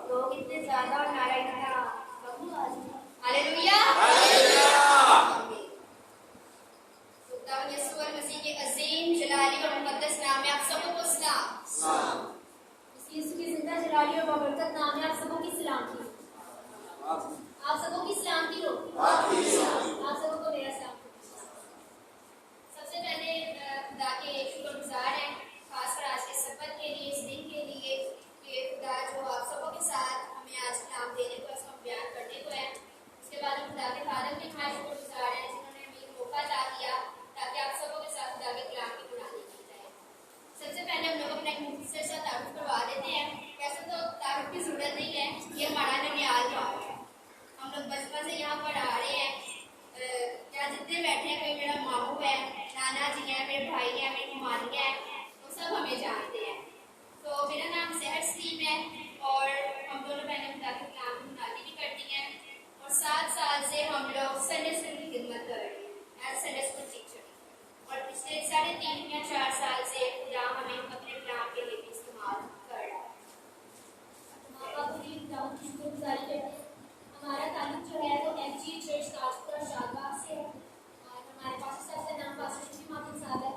लोग इतने ज्यादा और नारा इतना हालेलुया। खुदावंद यीशु मसीह के अजीम जलाली और मुकद्दस नाम में आप सबको सलाम। यीशु के जिंदा जलाली और बाबरकत नाम में आप सबको की सलामती हो। आप सबको की सलामती हो। आप सबको को मेरा सलाम। सबसे पहले खुदा के शुक्रगुजार हैं, खासकर आज के सबत के लिए, इस दिन के लिए कि खुदा जो आप सबों के साथ हमें आज नाम देने को, इसको बयान करने को है। उसके बाद हम खुदा के फादर के खास शुक्रगुजार हैं जिन्होंने हमें मौका अता किया ताकि आप सबों के साथ खुदा के कलाम की बुरानी की जाए। सबसे पहले हम लोग अपने मुफ्ती से तारुफ करवा देते हैं। वैसे तो तारुफ की जरूरत नहीं है, ये हमारा ननियाल गाँव है। हम लोग बचपन से यहाँ पर आ रहे हैं। यहाँ जितने बैठे हैं, कोई मेरा मामू है, नाना जी हैं, मेरे भाई हैं, मेरी मालिक है, वो सब हमें जानते हैं। तो मेरा नाम सहर सलीम है और हम दोनों बहनें खुदा के कलाम की बुरानी भी करती हैं और 7 साल से हम लोग संडे स्कूल की खिदमत कर रहे हैं एज संडे स्कूल टीचर। और पिछले 3.5 या 4 साल से खुदा हमें अपने कलाम के लिए भी इस्तेमाल कर रहा है। हमारा ताल्लुक जो है वो एफजी चर्च ताजपुरा शाहबाग से है और हमारे पास सबसे नाम पास्टर मामून साहब है।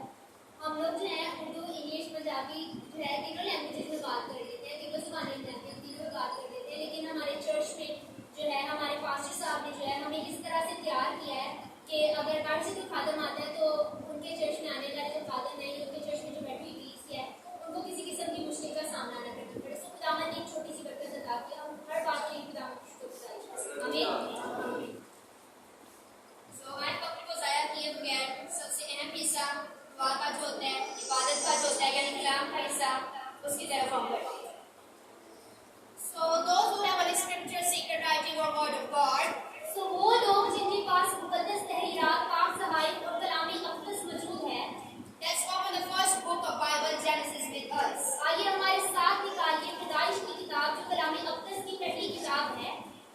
हम लोग जो है उर्दू, इंग्लिश, पंजाबी जो है तीनों लैंग्वेजेस में बात कर लेते हैं, तीनों ज़ुबानें जानते हैं, तीनों में बात कर लेते हैं। लेकिन हमारे चर्च में जो है हमारे पास्टर साहब ने जो है हमें इस तरह से तैयार किया है कि अगर बाहर से कोई खादम आता है तो उनके चर्च में आने वाले जो खादम है, उनके चर्च में जो बैठी हुई फीस है, उनको किसी किस्म की मुश्किल का सामना न करना पड़े। सो खुदा ने एक छोटी सी बरकत अता किया और हर बात के लिए खुदा आमीन। सो हमारे वक्त को ज़ाया किए बगैर सबसे अहम हिस्सा दुआ का जो होता है, इबादत का जो होता है, यानी कलाम का हिस्सा, उसकी तरफ हम बढ़ते हैं। So those who have a scripture, secret writing or word of God, so वो लोग जिनके पास मुकद्दस तहरीरात, पाक सहाइफ और कलामी अक़दस मौजूद है, let's open the first book of Bible, Genesis with us. आइए हमारे साथ निकालिए पैदाइश की किताब जो कलामी अक़दस की पहली किताब है,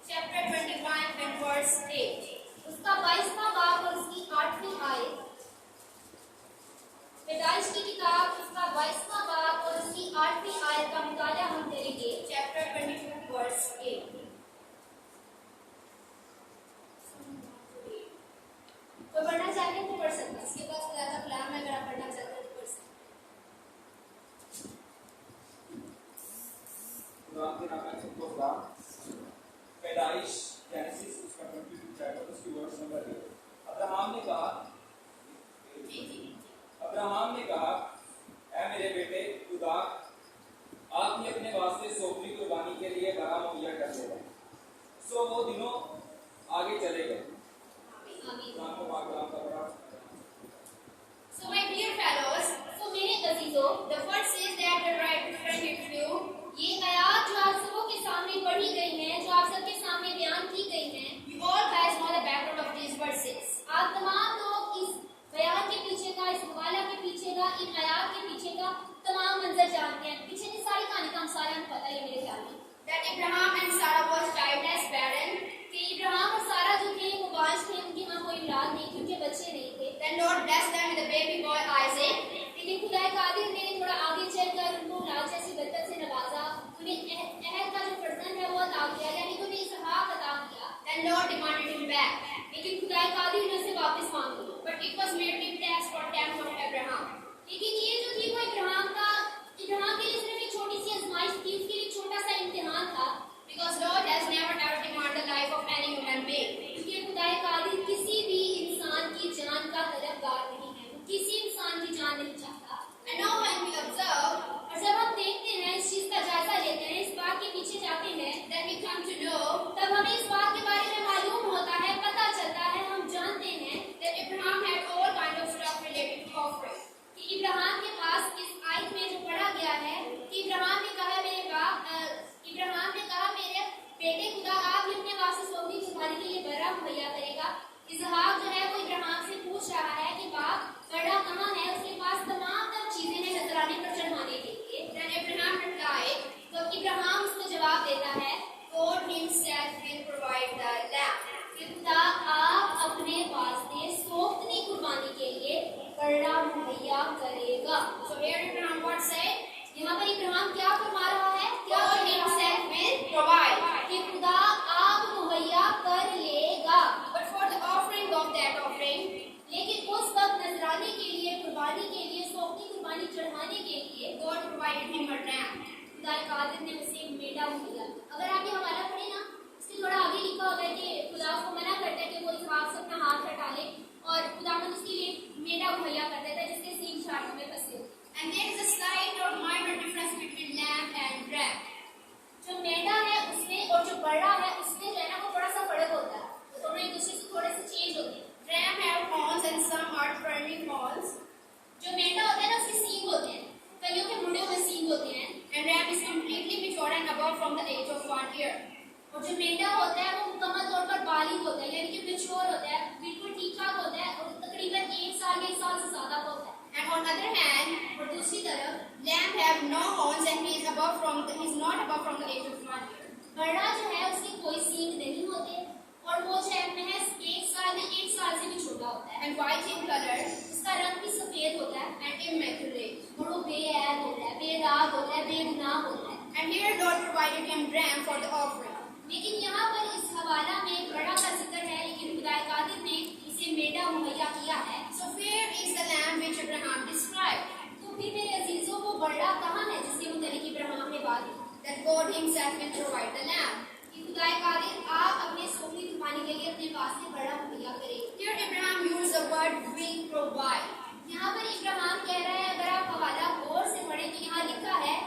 chapter 21 and verse 8. उसका 22वां बाब और उसकी 8वीं आयत। पैदाइश की किताब उसका 22वां बाब और उसकी 8वीं आयत का मुताला हम करेंगे, चैप्टर 22 वर्स 8। कोई पढ़ना चाहते हैं तो पढ़ सकते हैं, इसके पास खुदा का कलाम है, अगर आप पढ़ना चाहते हैं तो पढ़ सकते हैं। पैदाइश जेनेसिस उसका 22 चैप्टर उसकी वर्स नंबर 8। अब्राहम ने कहा, ऐ मेरे बेटे खुदा आप ही अपने वास्ते सोपरी कुर्बानी के लिए बरा मुहैया कर देगा। सो वो दिनों आगे चले गए। So my dear fellows, so मेरे अजीजों, the first says that the right friend to you, ये आयत जो आप सबों के सामने पढ़ी गई है, जो आप सबके सामने बयान की गई है, you all guys know the background of these verses. आप तमाम लोग इस बयान के पीछे का, इस हवाला के पीछे का, इन आयत के पीछे का तमाम मंजर जानते हैं। पीछे की सारी कहानी का हम सारे पता है मेरे ख्याल में। That Abraham and Sarah was childless, barren. कि इब्राहिम और सारा जो थे वो बांझ थे, उनके यहाँ कोई औलाद नहीं थी, उनके बच्चे नहीं थे। Then Lord blessed them with a baby boy Isaac. लेकिन खुदा कादिर ने थोड़ा आगे चलकर उनको औलाद जैसी बरकत से नवाजा, उन्हें अहद का जो फर्जंद है वो अता किया, यानी उन्हें इसहाक अता किया। Then Lord demanded him back. लेकिन खुदा कादिर ने उसे वापस मांग लिया। But it was made with thanks for them of Abraham. लेकिन ये जो थी वो इब्राहिम के लिए सिर्फ एक छोटी सी आजमाइश थी, उसके लिए छोटा सा इम्तिहान था। Because Lord has never ever demanded the life of any human being. क्योंकि खुदा कादिर किसी भी इंसान की जान का तलबगार नहीं है, वो किसी इंसान की जान नहीं चाहता। And now when we observe, और जब हम देखते हैं, इस चीज का जायजा लेते हैं, इस बात के पीछे जाते हैं, then we come to know, तब हमें इस बात के बारे में मालूम होता है, पता चलता है, हम जानते above from the age of 1 year. और जो मेंढा होता है वो मुकम्मल तौर पर बालिग होता है, यानी कि मैच्योर होता है, बिल्कुल ठीक ठाक होता है और तकरीबन 1 साल या 1 साल से ज्यादा का होता है. And on the other hand, और दूसरी तरफ lamb have no horns and he is not above from the age of 1 year. बड़ा जो है उसके कोई सींग नहीं होते और वो जो है महज 1 साल या 1 साल से भी छोटा होता है. And white in color, उसका रंग भी सफेद होता है. And immaculate, और वो बेऐब होता है, बेदाग होता है, बेगुनाह होता है. And here Lord provided him ram for the offering. लेकिन यहाँ पर इस हवाला में बड़ा का जिक्र है, लेकिन खुदा कादिर ने इसे मेंढा मुहैया किया है. So where is the lamb which Abraham described? तो फिर मेरे अजीजों वो बड़ा कहाँ है जिसके मुतालिक इब्राहिम ने बात की? That God himself will provide the lamb. कि खुदा कादिर आप अपने सोखी कुर्बानी के लिए अपने वास्ते बड़ा मुहैया करें. Here Abraham used the word will provide. यहाँ पर इब्राहिम कह रहा है, अगर आप हवाला गौर से पढ़ें तो यहाँ लिखा है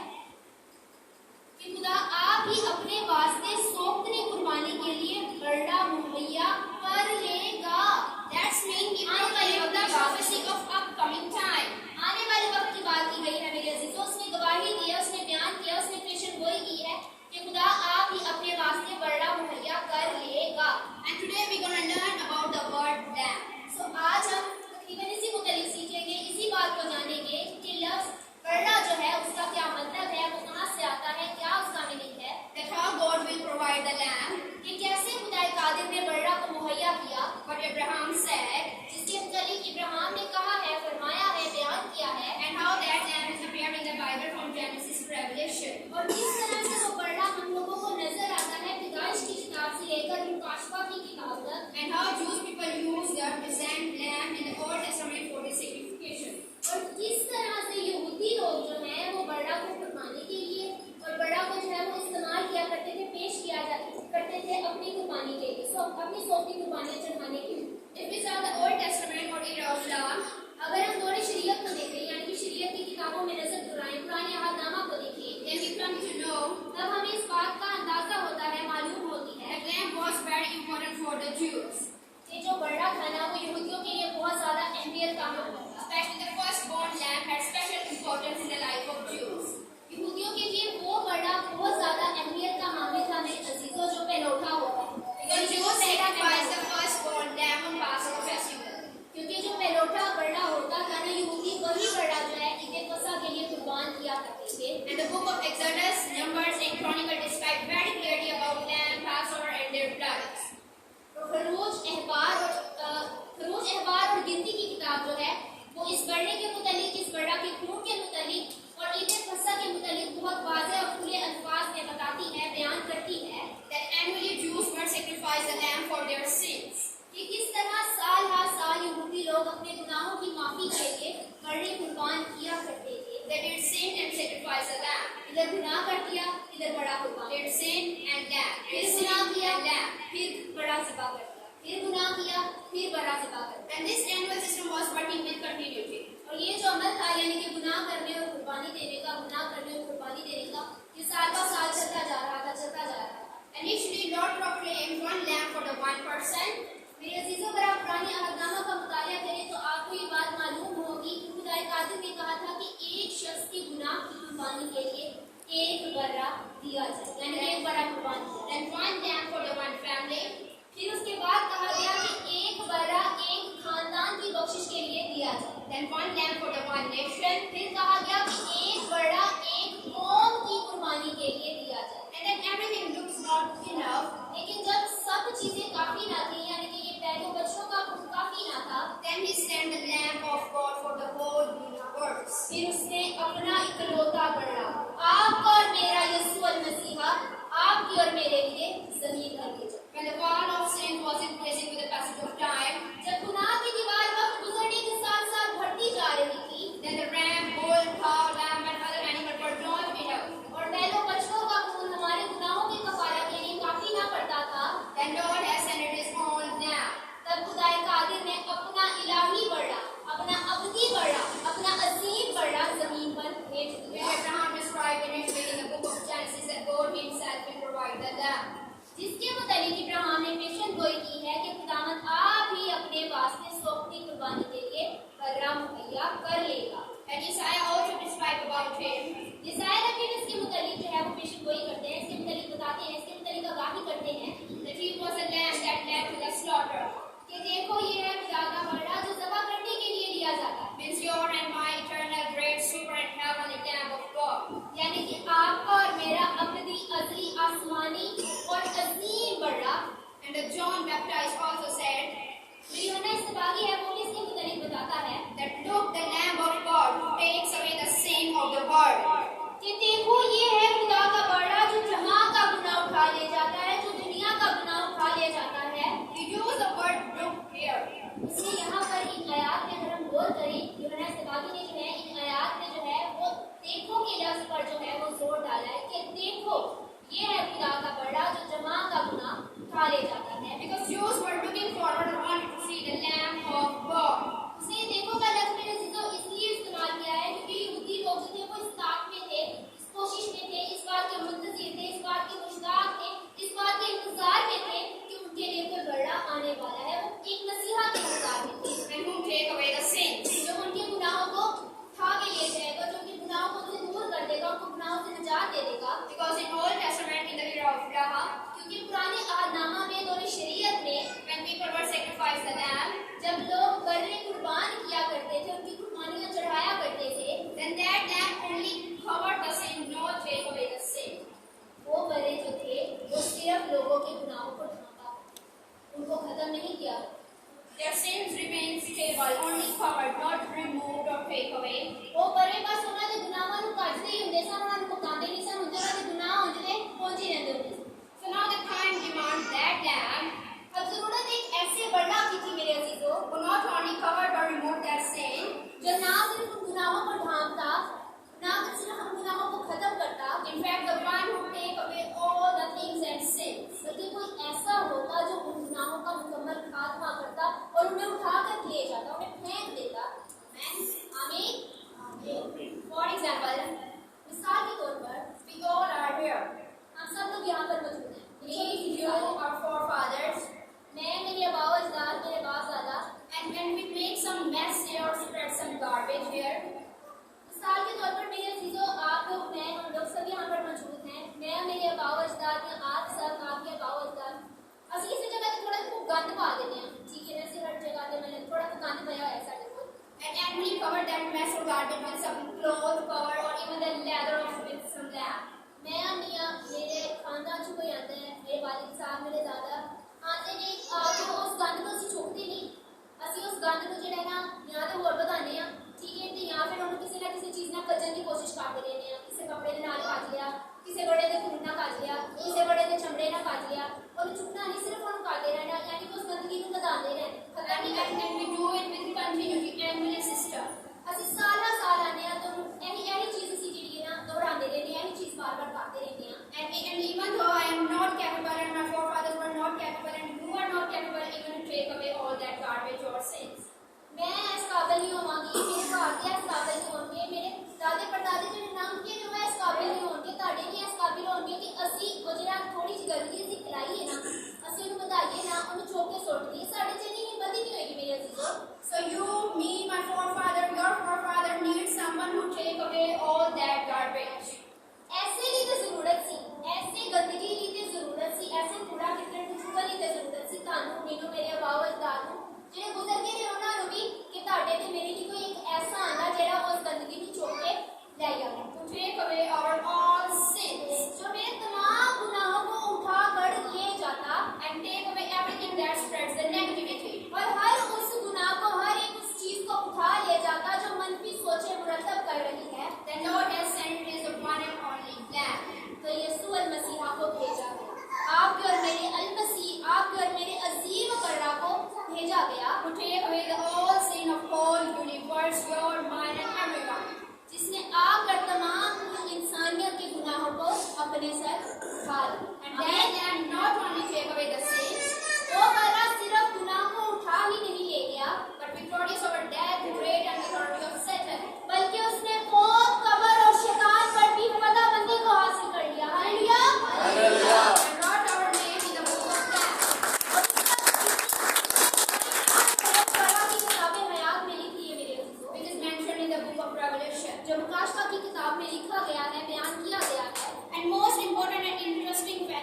कि खुदा आप ही अपने वास्ते सोखनी कुर्बानी के लिए बड़ा मुहैया कर लेगा. That's mean आने वाले वक्त की prophecy of upcoming time. आने वाले वक्त की बात की गई है मेरे अजीजों. उसने गवाही दी है, उसने बयान किया, उसने पेशन गोई की है कि खुदा आप ही अपने वास्ते बड़ा मुहैया कर लेगा. And today we gonna learn about the word lamb. So आज हम तकरीबन इसी मुतालिक सीखेंगे, इसी बात को जानेंगे कि लफ्ज बड़ा जो है उसका क्या मतलब है, वो कहाँ से आता है, क्या उसका मीनिंग है. That how God will provide the lamb. कि कैसे खुदा कादिर ने बड़ा को मुहैया किया. But Abraham said, जिसके मुतालिक इब्राहिम ने कहा है, फरमाया है, बयान किया है. And how that lamb is appeared in the Bible from Genesis to Revelation. और किस तरह से वो बड़ा हम लोगों को नजर आता है पैदाइश की किताब से लेकर मुकाशफा की किताब तक. And how Jewish people use the present lamb in the Old Testament for the sacrification. और किस तरह से यहूदी लोग जो हैं वो बड़ा को कुर्बानी के लिए और बड़ा को जो है वो इस्तेमाल किया करते थे, पेश किया करते थे अपनी कुर्बानी के लिए, अपनी सोखी कुर्बानियां चढ़ाने के लिए. If we saw the Old Testament or era of law, अगर हम दौरे शरीयत को देखें, यानी कि शरीयत की किताबों में नजर दुराएं, पुराने अहदनामा को देखें, then we come to know, तब हमें इस बात का अंदाजा होता है, मालूम होती है, that lamb was very important for the Jews. ये जो बड़ा था ना वो यहूदियों के लिए बहुत ज्यादा अहमियत का हामिल था. Especially the firstborn lamb had special importance in the life of Jews. यहूदियों के लिए वो बड़ा बहुत ज्यादा अहमियत का हामिल था मेरे अजीजों, जो पहलौठा होता है. The Jews sacrificed the firstborn lamb on Passover festival. क्योंकि जो पहलौठा बड़ा होता था ना यहूदी, वही बड़ा जो है ईद फसह के लिए कुर्बान किया करते थे. And the book of Exodus, Numbers and Chronicles describe very clearly about lamb, Passover and their bloods. खरोज अहबार और गिनती की किताब जो है वो इस बड़े के मुतालिक, इस बड़ा के खून के मुतालिक और ईद फसह के मुतालिक बहुत वाज़ेह और खुले अल्फाज में बताती है, बयान करती है that annually Jews must sacrifice the lamb for their sins. कि किस तरह साल हर साल यहूदी लोग अपने गुनाहों की माफी के लिए बड़े कुर्बान किया करते थे. They did sin and sacrifice the lamb. इधर गुनाह कर दिया, इधर बड़ा कुर्बान. Did sin and lamb. फिर गुनाह किया, फिर बड़ा ज़िबा कर दिया, फिर गुनाह किया, फिर बड़ा ज़िबा कर दिया. And this annual system was working with continuity. और ये जो अमल था, यानी कि गुनाह करने और कुर्बानी देने का, गुनाह करने और कुर्बानी देने का, ये साल का साल चलता जा रहा था. And initially Lord proclaimed one lamb for the one person. मेरे अजीजों, अगर आप पुराने अहदनामा का मुतालिया करें तो आपको ये बात मालूम होगी कि खुदा कादिर ने कहा था कि एक शख्स के गुनाह की कुर्बानी के लिए एक बर्रा दिया जाए, यानी एक बड़ा कुर्बान दिया. Then one lamb for the one family. फिर उसके बाद कहा गया कि एक बर्रा एक खानदान की बख्शिश के लिए दिया जाए. Then one lamb for the one nation. फिर कहा गया कि एक बड़ा एक कौम की कुर्बानी के लिए दिया जाए. And then everything looks not enough. लेकिन जब सब चीजें काफी ना थी, यानी कि ये पैरों बच्चों का काफी ना था, then he sent the lamb of God for the whole universe. फिर उसने अपना इकलौता बड़ा, आपका और मेरा यीशु मसीहा, आपकी और मेरे लिए जमीन पर भेजा. When the wall of sin was increasing with the passage of time, जब गुनाह की दीवार वक्त गुजरने के साथ साथ बढ़ती जा रही थी, then the ram, bull, cow, lamb and other animals were not enough. और बैलों बच्चों का खून हमारे गुनाहों की कफारा के लिए काफी ना पड़ता था. Then Lord has sent his own lamb. तब खुदा कादिर ने अपना इलाही बड़ा, अपना अबदी बड़ा, अपना अजीम बड़ा जमीन पर भेज दिया. Abraham described in the book of Genesis that God himself will provide the lamb. जिसके मुतालिक इब्राहिम ने पेशन गोई की है कि खुदावंद आप ही अपने वास्ते सोखती कुर्बानी के लिए बर्रा मुहैया कर लेगा. And Isaiah also described about him. Isaiah नबी ने इसके मुतालिक जो है वो पेशन गोई करते हैं. इसके बताते हैं, इसके मुताबिक आगाही करते हैं that he was a lamb that led to the slaughter, कि देखो ये है खुदा का बड़ा जो ज़बह करने के लिए लिया जाता है, means your and my eternal, great, super and heavenly Lamb of God. यानी कि आपका और मेरा अबदी अज़ली आसमानी और अजीम बड़ा। And the John Baptist also said यूहन्ना इस्तिबागी है, वो भी इसके मुताबिक बताता है that look, the Lamb of God who takes away the sin of the world. कि देखो ये है खुदा का बड़ा जो जहां का गुनाह उठा ले जाता है, जो दुनिया का गुनाह उठा ले जाता है। He used the word look here. इसलिए यहाँ पर इन आयात में अगर हम गौर करें, यूहन्ना इस्तिबागी ने जो है इन आयात में जो है वो देखो के लफ्ज पर जो है वो जोर डाला है कि देखो ये है खुदा का बड़ा जो जहां का गुनाह उठा ले जाता है। Because Jews were looking forward and wanted to see the Lamb of God. उसने देखो का लफ्ज मेरे अजीजों इसलिए इस्तेमाल किया है क्योंकि यहूदी लोग जो थे वो इस ताक में थे, इस कोशिश में थे, इस बात के मुंतज़िर थे, इस बात के मुश्ताक थे, इस बात के इंतजार में थे कि उनके लिए कोई बड़ा आने वाला है। वो एक मसीहा के इंतजार में थे And who take away the sins. जो उनके गुनाहों को उठा के ले जाएगा, जो उनके गुनाहों को उनसे दूर कर देगा, उनको गुनाहों से निजात दे देगा। Because in Old Testament, in the era of Abraham, क्योंकि पुराने अहदनामा में दौर शरीयत में when people were sacrificed the lamb, जब लोग बर्रे कुर्बान किया करते थे, उनकी कुर्बानियां चढ़ाया करते थे, then that lamb only covered the sin, not take away the sin. वो बर्रे जो थे वो सिर्फ लोगों के गुनाहों को ढांका, उनको खत्म नहीं किया। Their sins remain stable, only covered, not removed or take away. वो बर्रे बस उन्हां दे गुनाहां नूं कटदे ही हुंदे सन, उन्हां नूं मुकांदे नहीं सन, उन्हां दे गुनाह हुंदे ते पहुंचे रहंदे हुंदे सन। So now the time demands that lamb अब जरूरत एक ऐसे बड़ा की थी मेरे अजीजों, who not only covered or removed that sin, जो ना सिर्फ उन गुनाहों को ढांकता, ना सिर्फ उन गुनाहों को खत्म करता, in fact the one who take away all the things and sins. बल्कि कोई ऐसा होता जो उन गुनाहों का मुकम्मल खात्मा करता और उन्हें उठा कर ले जाता, उन्हें फेंक देता। आमीन। फॉर एग्जाम्पल, मिसाल के तौर पर We all are here. हम सब लोग यहाँ पर मौजूद हैं। Me, you, our forefathers, मैं, मेरे आबा अजदाद, मेरे बाप दादा, and when we make some mess here or spread some garbage here, मिसाल के तौर पर मेरे अजीजों, आप लोग, मैं, हम लोग सब यहाँ पर मौजूद हैं। मैं, मेरे आबा अजदाद या आप सब, आपके आबा अजदाद, असं किसी जगह ते थोड़ा गंद पा देते हैं, ठीक है, जैसे हर जगह ते मैंने थोड़ा गंद पाया है साढ़े को, and we cover that mess or garbage with some cloth cover or even the leather with some lamb. मैं मियाँ मेरे खानदान से कोई आता है, मेरे वालिद साहब, मेरे दादा आते ने तो उस गंद को ਅਸੀਂ ਚੁੱਕਦੇ ਨਹੀਂ, ਅਸੀਂ ਉਸ ਗੰਦ ਨੂੰ ਜਿਹੜਾ ਨਾ ਜਾਂ ਤਾਂ ਹੋਰ ਵਧਾਉਂਦੇ ਆ, ਠੀਕ ਹੈ, ਤੇ ਜਾਂ ਫਿਰ ਉਹਨੂੰ ਕਿਸੇ ਨਾ ਕਿਸੇ ਚੀਜ਼ ਨਾਲ ਕੱਜਣ ਦੀ ਕੋਸ਼ਿਸ਼ ਕਰਦੇ ਰਹਿੰਦੇ ਆ, ਕਿਸੇ ਕੱਪੜੇ ਦੇ ਨਾਲ ਕੱਜ ਲਿਆ, ਕਿਸੇ ਬੜੇ ਦੇ ਖੂਨ ਨਾਲ ਕੱਜ ਲਿਆ, ਕਿਸੇ ਬੜੇ ਦੇ ਚਮੜੇ ਨਾਲ ਕੱਜ ਲਿਆ, ਉਹਨੂੰ ਚੁੱਕਣਾ ਨਹੀਂ, ਸਿਰਫ ਉਹਨੂੰ ਕਰਦੇ ਰਹਿਣਾ, ਯਾਨੀ ਕਿ ਉਸ ਗੰਦਗੀ ਨੂੰ ਵਧਾਉਂਦੇ ਰਹਿਣਾ, ਖਤਮ ਨਹੀਂ ਕਰਨਾ। And we do it with continuity every system. ਅਸੀਂ ਸਾਲਾਂ ਸਾਲ ਆਨੇ ਆ ਤਾਂ ਇਹੀ ਚੀਜ਼ ਅਸੀਂ ਜਿਹੜੀ ਹੈ ਨਾ ਦੁਹਰਾਉਂਦੇ ਰਹਿੰਦੇ ਆ, ਇਹੀ ਚੀਜ਼ ਬਾਰ-ਬਾਰ ਕਰਦੇ ਰਹਿੰਦੇ ਆ। And even though I am not capable and my forefathers were not capable and you are not capable even to take away all that garbage or sins. मैं इस काबिल नहीं होवांगी, मेरे भारतीय इस काबिल नहीं होंगे, मेरे दादे परदादे जो नाम के जो है इस काबिल नहीं होंगे, ताड़े भी इस काबिल होंगे कि असी वो जो थोड़ी सी गंदगी असी खिलाई है ना, असी उन्हें बताइए ना, उन्हें चोक के सुट दी, साढ़े च नहीं हिम्मत ही नहीं होगी मेरे अजीजों। So you, me, my forefather, your forefather need someone who take away all that garbage. ऐसे लिए तो जरूरत सी, ऐसे गंदगी लिए तो जरूरत सी, ऐसे कूड़ा कितने चुकन लिए तो जरूरत सी, तानू मेनू मेरे अबाव अजदाद नू ਜਿਹੜੇ ਗੁਜ਼ਰ ਗਏ ਨੇ ਉਹਨਾਂ ਨੂੰ ਵੀ ਕਿ ਤੁਹਾਡੇ ਤੇ ਮੇਰੇ ਲਈ ਕੋਈ ਇੱਕ ਐਸਾ ਆਂਦਾ ਜਿਹੜਾ ਉਸ ਗੰਦਗੀ ਨੂੰ ਚੁੱਕ ਕੇ ਲੈ ਜਾਵੇ, To take away our all sins जो मेरे तमाम गुनाहों को उठा कर ले जाता and take away everything that spreads the negativity. और हर उस गुनाह को, हर एक उस चीज को उठा ले जाता जो मनफी सोचे मुरतब कर रही है। The Lord has sent His one and only Lamb. तो यीशु अल मसीहा को भेजा गया, आपके और मेरे अल मसीह, आपके और मेरे अजीम बर्रा को भेजा गया, To take away the all sin of whole universe, your, mine and everyone. जिसने आकर तमाम इंसानियत के गुनाहों को अपने सर उठा लिया। And that Lamb not only take away the sins, वो बर्रा सिर्फ गुनाह को उठा ही नहीं ले गया, but victorious over death, great and authority of Satan. बल्कि उसने मौत, कब्र और शैतान पर भी फतहबंदी को हासिल कर लिया। Hallelujah. And wrote our name in the book of life. बर्रा की किताबें हयात में लिखी है मेरे अजीजों, It is mentioned in the book of Revelation. जो मुकाशफा की किताब में लिखा गया है, बयान किया गया है। And most important and interesting fact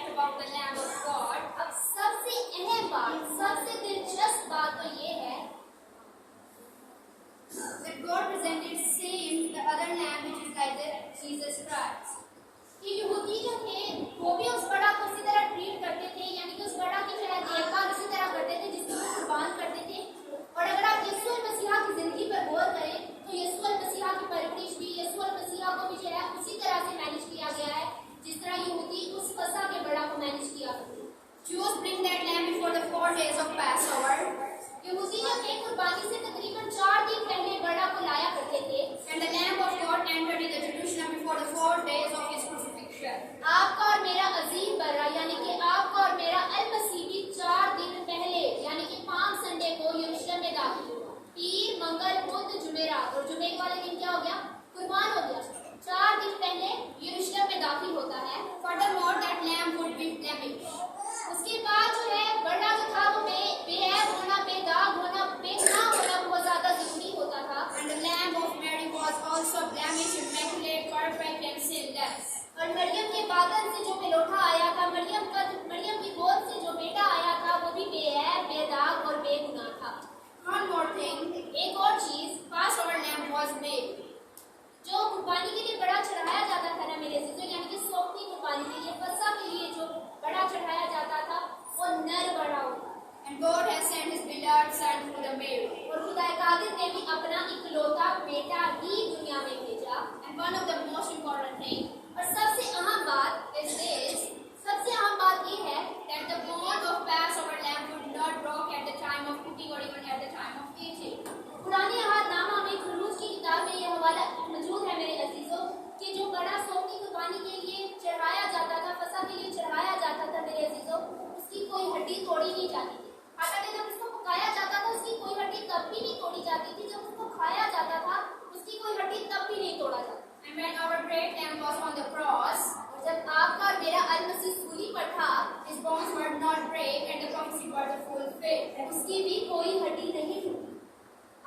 जुमेरात, और जुमे वाले दिन क्या हो गया? कुर्बान हो गया। 4 दिन पहले यरूशलेम में दाखिल होता है। Furthermore, that lamb would be blemished. उसके बाद जो है बड़ा जो था वो बेऐब होना, बेदाग होना, बेगुनाह होना बहुत ज्यादा जरूरी होता था। And the lamb of Mary was also blemished, immaculate, perfect and sinless. और मरियम के बादल से जो बेलोठा आया था, मरियम की गोद से जो बेटा आया था, वो भी बेऐब, बेदाग और बेगुनाह था। One more thing, एक और चीज, Passover lamb was made. जो कुर्बानी के लिए बड़ा चढ़ाया जाता था ना मेरे अजीजों, यानी कि सोपनी कुर्बानी के लिए, फसह के लिए जो बड़ा चढ़ाया जाता था वो नर बड़ा होता। And God has sent His beloved Son through the Mary. और खुदा कादिर ने भी अपना इकलौता बेटा ही दुनिया में भेजा। And one of the most important thing, और सबसे अहम बात is this, सबसे अहम बात ये है that the bone of Passover lamb would not broke at the time of cooking or even at the time of eating. पुराने अहदनामा में खरूज की किताब में ये हवाला मौजूद है मेरे अजीजों कि जो बड़ा सोपनी कुर्बानी के लिए चढ़ाया जाता था, फसह के लिए चढ़ाया जाता था मेरे अजीजों, उसकी कोई हड्डी तोड़ी नहीं जाती थी। हालांकि जब उसको पकाया जाता था उसकी कोई हड्डी तब भी नहीं तोड़ी जाती थी, जब उसको खाया जाता था उसकी कोई हड्डी तब भी नहीं तोड़ा जाता। And when our great lamb was on the cross, और जब आपका और मेरा अल-मसीह सूली पर था, his bones were not break and the prophecy was fulfilled. उसकी भी कोई हड्डी नहीं टूटी।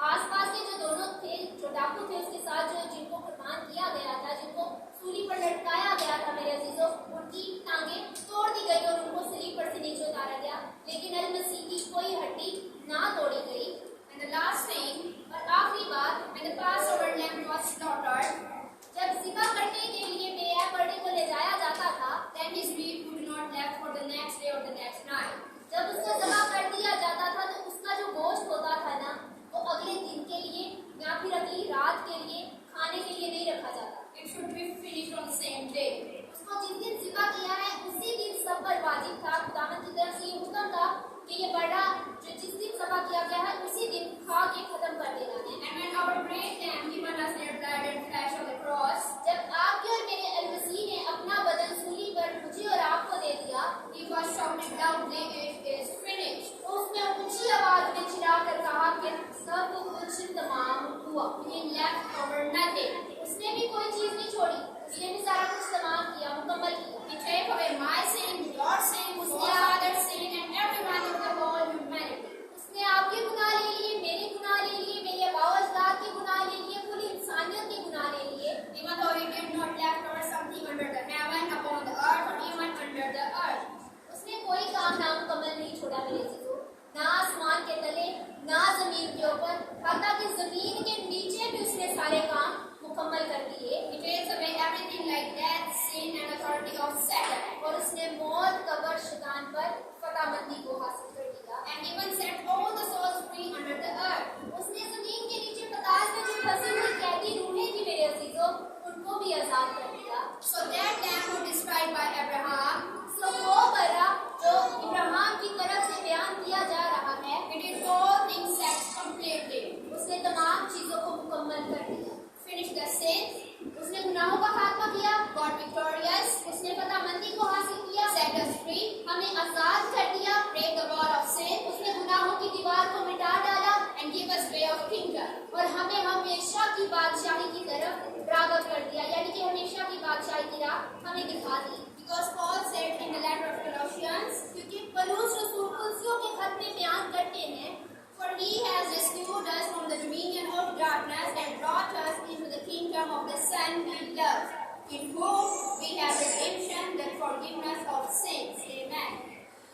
आसपास के जो दोनों थे, जो डाकू थे उसके साथ जो जिनको कुर्बान किया गया था, जिनको सूली पर लटकाया गया था मेरे अजीजों, उनकी टांगें तोड़ दी गई और उनको सूली पर से नीचे उतारा गया, लेकिन अल-मसीह की कोई हड्डी ना तोड़ी गई। And the last thing, और आखिरी बात, when the Passover lamb was slaughtered, जब ज़िबा करने के लिए बेऐब बर्डे को ले जाया जाता था, then his meat would not left for the next day or the next night. जब उसको ज़बह कर दिया जाता था तो उसका जो गोश्त होता था ना, वो अगले दिन के लिए या फिर अगली रात के लिए खाने के लिए नहीं रखा जाता। It should be finished on the same day. उसको जिस दिन ज़िबा किया है उसी दिन सब पर वाजिब था। खुदावंद की तरफ से ये हुक्म था कि ये बड़ा जो जिस दिन ज़बह किया गया है उसी दिन खा के खत्म कर देना है। And when our great lamb given us their blood and flesh on the cross, जब आपके और मेरे अल-मसीह ने अपना बदन सूली पर मुझे और आपको दे दिया, he was shouting loudly, it is finished. उसने ऊंची आवाज में चिल्लाकर कहा कि सब कुछ तमाम हुआ। He left over nothing. उसने भी कोई चीज नहीं छोड़ी, उसने भी सारा कुछ तमाम किया, मुकम्मल किया। He take away my sin, your sin, your father's sin, and everyone of the whole humanity. उसने आपके गुनाह ले लिए, मेरे गुनाह ले लिए, मेरे बावजदाद के गुनाह ले लिए, पूरी इंसानियत के गुनाह ले लिए। Even though he did not left over something under the heaven, upon the earth, or even under the earth. उसने कोई काम नामुकम्मल नहीं छोड़ा मेरे अजीजों, ना आसमान के तले, ना जमीन के ऊपर, हत्ता कि जमीन के नीचे भी उसने सारे काम मुकम्मल कर दिए। He takes away everything like death, sin and authority of Satan. और उसने मौत, कब्र, शैतान पर फतहमंदी को हासिल कर दिया। And even set all the souls free under the earth. उसने जमीन के नीचे पताल में जो फंसी हुई कैदी रूहें थी मेरे अजीजों, उनको भी आजाद कर दिया। So that lamb was described by Abraham. So वो बरा जो इब्राहिम की तरफ से बयान किया जा रहा है, it did all things set completely. उसने तमाम चीजों को मुकम्मल कर दिया। Finish the sins. उसने गुनाहों का खात्मा किया। God victorious. उसने फतहमंदी को हासिल किया। Set us free. हमें आजाद कर दिया। Break the wall of sin. उसने गुनाहों की दीवार को मिटा डाला। And give us way of kingdom. और हमें हमेशा की बादशाही की तरफ राग़ब कर दिया, यानी कि हमेशा की बादशाही की राह हमें दिखा दी। Because Paul said in the letter of Colossians, क्योंकि पौलुस रसूल कुलसियों के खत में बयान करते हैं, for he has rescued us from the dominion of darkness and brought us into the kingdom of the Son he loves, in whom we have redemption, the forgiveness of sins. Amen.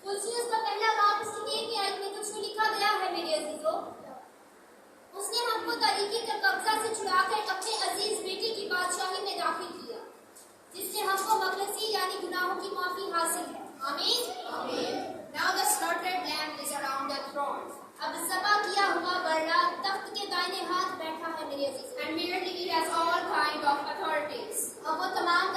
कुलसियों का पहला बाब उसकी 1 आयत में कुछ लिखा गया है मेरे अजीजों, उसने हमको तारीकी का कब्जा से छुड़ाकर अपने अजीज बेटे की बादशाही में दाखिल किया, जिससे हमको मखलसी यानी गुनाहों की माफी हासिल है। आमीन। आमीन। Now the slaughtered lamb is around the throne. अब ज़बह किया हुआ बड़ा तख्त के दाहिने हाथ बैठा है मेरे अजीज। And merely he has all kind of authorities. अब वो तमाम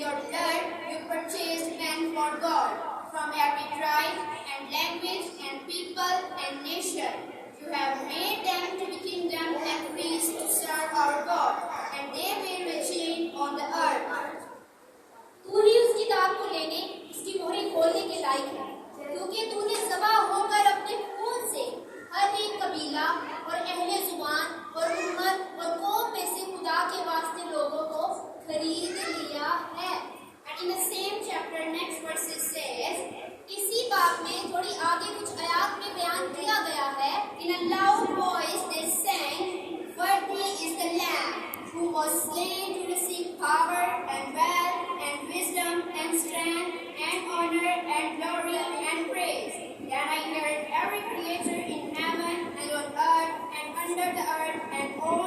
your blood you purchased men for God from every tribe and language and people and nation. You have made them to be kingdom and priests to serve our God, and they will reign on the earth. तू ही उस किताब को लेने, उसकी मोहरें खोलने के लायक है, क्योंकि तूने ज़बा होकर अपने खून से हर एक कबीला और अहले जुबान और उम्मत और कौम में से खुदा के वास्ते लोगों को खरीद लिया है। And in the same chapter, next verses says, इसी बात में थोड़ी आगे कुछ आयात में बयान किया गया है, in a loud voice they sang, worthy is the Lamb who was slain to receive power and wealth and wisdom and strength and honor and glory and praise. Then I heard every creature in heaven and on earth and under the earth and all